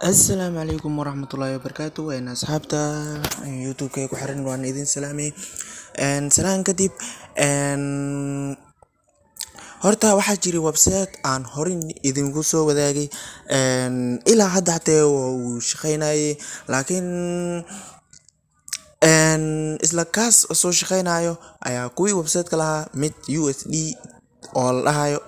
السلام عليكم ورحمة الله وبركاته وين أصحابتا يوتيوب كي كحرن وأنا إذن سلامي إن سلام كدب إن horta waxaa jiray website aan horin idinku soo wadaagay ilaa hadda hatee uu shaqeynayay laakiin isla kaas soo shaqeynayo ayaa kuwii website-ka lahaa mid USD oo la dhahayo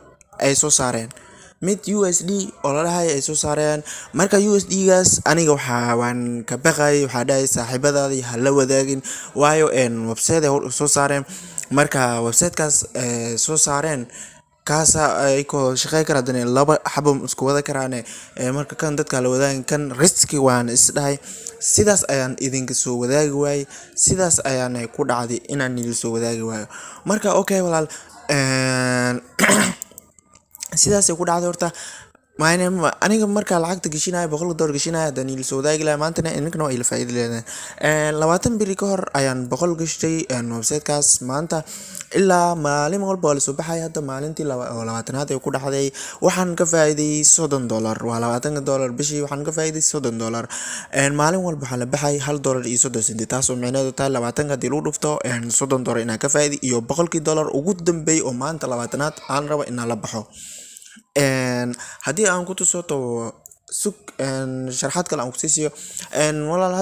ay soo saareen mid USD oo la dhahayo ay soo saareen marka USD-gaas aniga waan ka baqayay waxaa dhahay saaxiibadaadii ha la wadaagin waayo website ay soo saareen marka website-kaas soo saareen kaasa ay ko shaqey kara hadana laba xabo isku wada karaane marka kan dadka la wadaagin kan riski waan is dhahay sidaas ayaan idinka soo wadaagi waayay sidaas ayaan ku dhacday inaan idin soo wadaagi waayo marka okay walaal sidaas ay ku dhacday horta aniga marka lacagta gashinayo $100 gashinayo hadaan idin soo wadaagi lahaa maantana idinkana waa ila faa'iido leedahay 20 biri ka hor ayaan 100 gashtay website-kaas maanta ilaa maalin walba waa la soo baxay hadda maalintii 20aad ay ku dhacday waxaan ka faa'iiday $30 waa $20 bishii waxaan ka faa'iiday $30 maalin walba waxaa la baxay $1.30 taas oo micnaheedu tahay 20 hadii lagu dhufto $30 inaan ka faa'iiday iyo $100 ugu dambeeyay oo maanta 20aad aan rabo inaan la baxo haddii aan ku tuso to sug sharaxaad kale aan ku siisiyo walaal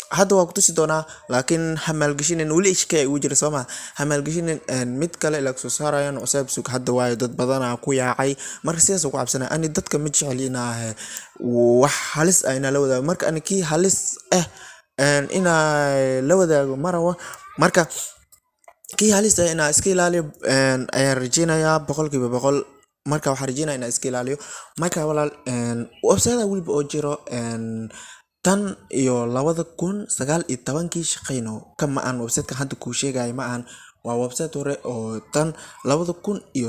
hadda waa ku tusi doonaa laakiin hamaalgashinin weli ishkay ugu jira sooma hamaalgashinin mid kale ila soo saarayaan cusub sug hadda waayo dad badan ku yaacay marka sidaas ku cabsanaa ani dadka ma jecel inaa wax halis ah inaa la wadaago marka ani kii halis inaa la wadaago marawa marka kii halista inaa iska ilaaliyo ayaan rajeynayaa 100% marka waxaan rajeynayaa inaa iska ilaaliyo marka walaal website waliba oo jiro tan iyo 2019 shaqeyno kama aan website-ka hadda ku sheegay ma aan waa website hore oo tan 2019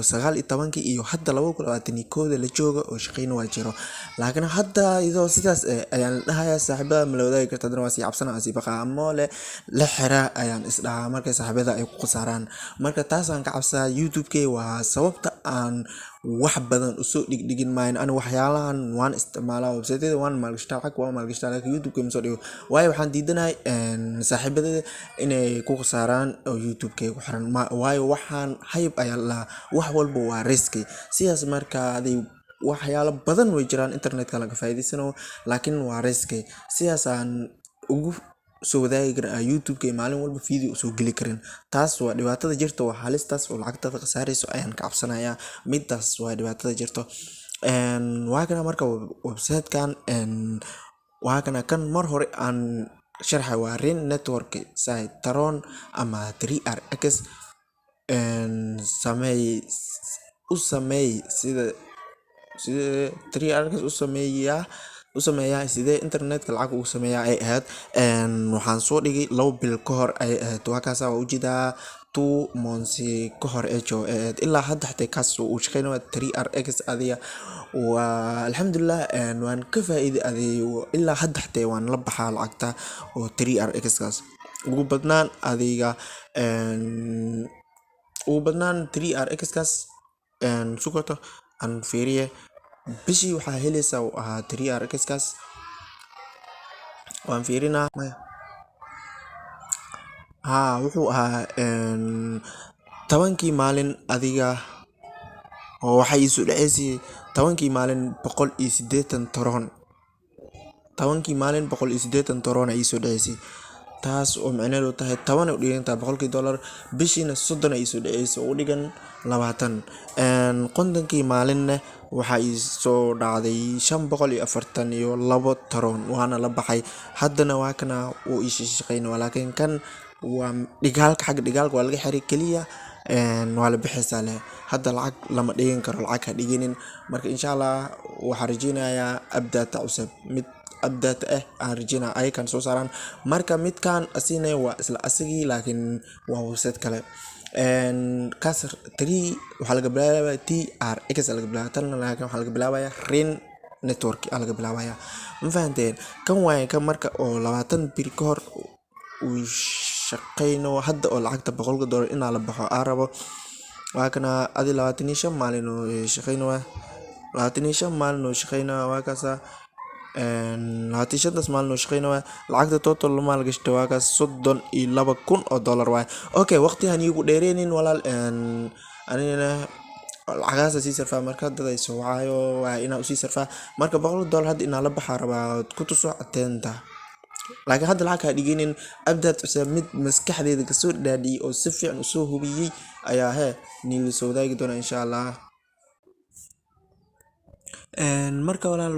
iyo hadda 2021 la jooga oo shaqeyno waa jiro laakiin hadda idoo sidaas ayaan dhahayaa saaxiibada ma la wadaagi kartaa hadana waa si cabsana si baqa ama la xira ayaan isdhahaa markay saaxiibada ay ku qasaaraan marka taas aan ka cabsaa YouTube-kay waa sababta aan wax badan usoo dhigin maayn ani waxyaalahan waan isticmaalaa website-yada waan maalgashtaa laakiin YouTube-ka ma soo dhigo waayo waxaan diidanahay saaxiibada inay ku qasaaraan oo YouTube-ka ku xiran waayo waxaan hayb ayaa la wax walba waa riski sidaas marka waxyaalo badan way jiraan internet-ka laga faa'iideysano laakiin waa riski sidaas aan ugu soo wadaagi karaa YouTube-ka maalin walba video soo geli karin taas waa dhibaatada jirta waa halistaas oo lacagtada qasaarayso ayaan ka cabsanayaa midaas waa dhibaatada jirto waa kana marka website-kan waa kana kan mar hore aan sharxay waa Ring Network site Tron ama 3RX sameey sida 3RX u sameeyaa sidee internetka lacag ugu sameeyaa ay ahayd waxaan soo dhigay 2 bil ka hor ay ahayd waa kaas oo ujeedaa 2 months ka hor ilaa hadda xatay kaas uu shaqeynayo 3RX adiga waa alxamdulillah waan ka faa'iiday adiga ilaa hadda xatay waan la baxaa lacagta oo 3RX kaas ugu badnaan adiga 3RX kaas sugato aan fiiriye bishii waxaa helaysaa uu ahaa 3RX kaas waan fiirinaa wuxuu ahaa 10kii maalin adiga oo waxay isu dhaceysay 10kii maalin 180 toron 10kii maalin 180 toron ay isu dhaceysay taas oo micnaheedu tahay 10 u dhiganta $100 bishiina 30 ay isu dhaceysay oo u dhigan 20 qondonkii maalinna waxaa soo dhacday 542 toron waana la baxay haddana waa kana uu shaqeynaa laakiin kan waa dhigaalka xag dhigaalka waa laga xiray kaliya waa la bixisa leh hadda lacag lama dhigin karo lacag ka dhiginin marka insha Allah waxaan rajeynayaa abdaata cusub mid abdaata aan rajeynaa ay kan soo saaraan marka midkan asina waa isla asagii laakiin waa website kale kasar 3 waxaa laga bilaabaya TRX laga bilaabaya tan laakiin waxaa laga bilaabaya Ring Network laga bilaabaya ma fahanteen kan waaye kan marka oo 20 bir ka hor uu shaqeyno hadda oo lacagta $100 inaa la baxo aan rabo waa kana adi 25 maalin oo shaqeyno 25 maalin oo shaqeynaya waa kaasa 25 maalin oo shaqeynaya lacagta total la maalgashto waa kaas 32,000 oo dollar waay. Okay, waqtigan igu dheereenin walaal anina lacagaas sii sarfaa marka dad ay soo wacayo waa inaa usii sarfaa marka $100 hadda inaa la baxaa rabaa ku tuso ateenta laakiin hadda lacag ka dhiginin abdaad cusub mid maskaxdeeda ka soo dhaadhiyay oo si fiican u soo hubiyay ayaa niil soo wadaagi doona insha Allah. Marka walaal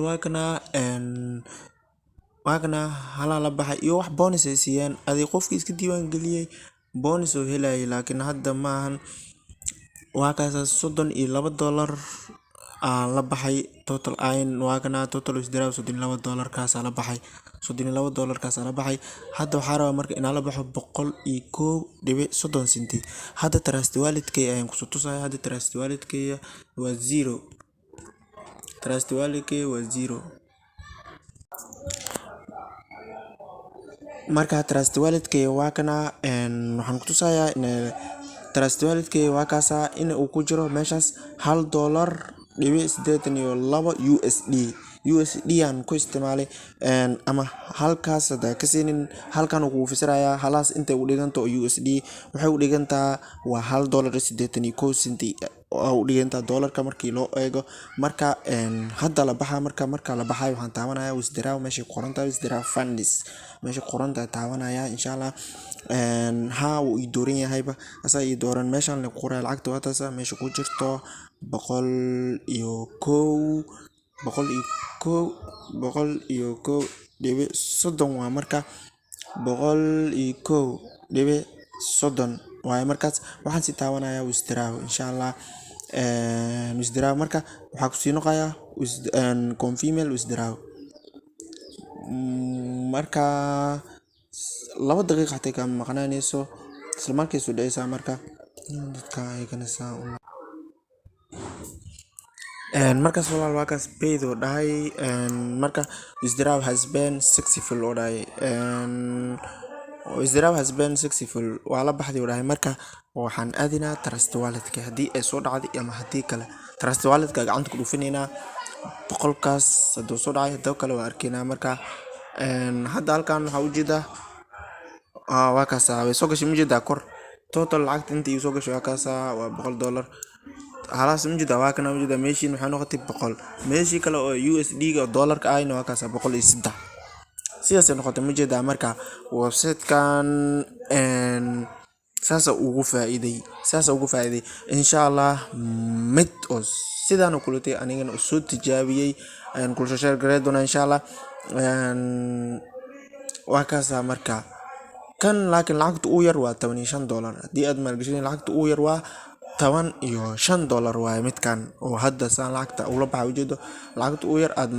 waa kana hala la baxay iyo wax bonus ay siiyaan adii qofkii iska diiwaan geliyay bonus oo helay laakiin hadda maahan waa kaas $32 la baxay total ayn waa kana total isdiraw $32 kaas la baxay $32 kaas la baxay hadda waxaa rabaa marka inaa la baxo 101.30 senti hadda trust wallet-kay ayaan ku soo tusaya hadda trust wallet-kay waa 0 trust wallet-kay waa 0 marka trust wallet-kay waa kana waxaan ku tusayaa in trust wallet-kay waa kaasa in uu ku jiro meeshaas $1.82 USD aan ku isticmaalay ama halkaas hada ka siinin halkan uu fisirayaa halaas inta uu dhiganto USD waxay u dhigantaa waa $1.81 oo u dhigantaa dollarka markii loo eego marka hadda la baxaa marka la baxay waxaan taabanayaa withdraw meesha qoranta withdraw funds meesha qoranta taabanaya insha Allah uu ii dooran yahayba asaa ii dooran meeshan la qoray lacagta waa taas meesha ku jirto 101.30 waa marka 101.30 waay markaas waxaan si taabanayaa withdraw insha Allah withdraw marka waxa ku sii noqoyaa confirm withdraw marka 2 daqiiqo xatay ka maqnaanayso isla markii soo dhaysa marka dadka ay kana saa markaas walaal waa kaas paid oo dhahay marka withdraw has been successful oo dhahay withdraw has been successful waa la baxday oo dhahay marka waxaan aadinaa trust wallet-ka hadii ay soo dhacday ama hadii kale trust wallet-ka gacanta ku dhufinayna boqolkaas haduu soo dhacay hadoo kale waa arkaynaa marka hadda halkan waxa u jeedaa waa kaas way soo gashay mujida kor total lacagta inta uu soo gashay waa kaas waa $100 halas mujida waa kana mujida meeshin waxay noqotay 100 meeshi kale oo USD ga dollarka ayna waa kaas 103 sidaas ay noqotay mujida marka website-kan saasa ugu faa'iiday insha Allah mid oo sidaan oo kulutay anigana soo tijaabiyay ayaan ku share gareey doona insha Allah waa kaas marka kan laakiin lacagta uu yar waa $15 hadii aad maalgashay lacagta uu yar waa $15 waay midkan oo hadda saan lacagta ula baxay ujeedo lacagta uu yar aad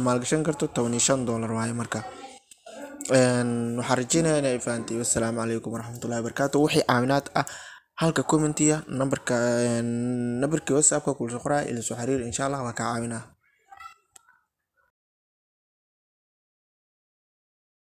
maalgashan karto $15 waay marka waxaan rajeynayaa inay fahanteen. Wassalaamu calaykum waraxmatullaahi wabarakaatuh. Wixii caawinaad ah halka commentiya numberka WhatsApp-ka kula soo qoraa ila soo xiriir insha Allah waa ka caawinaa.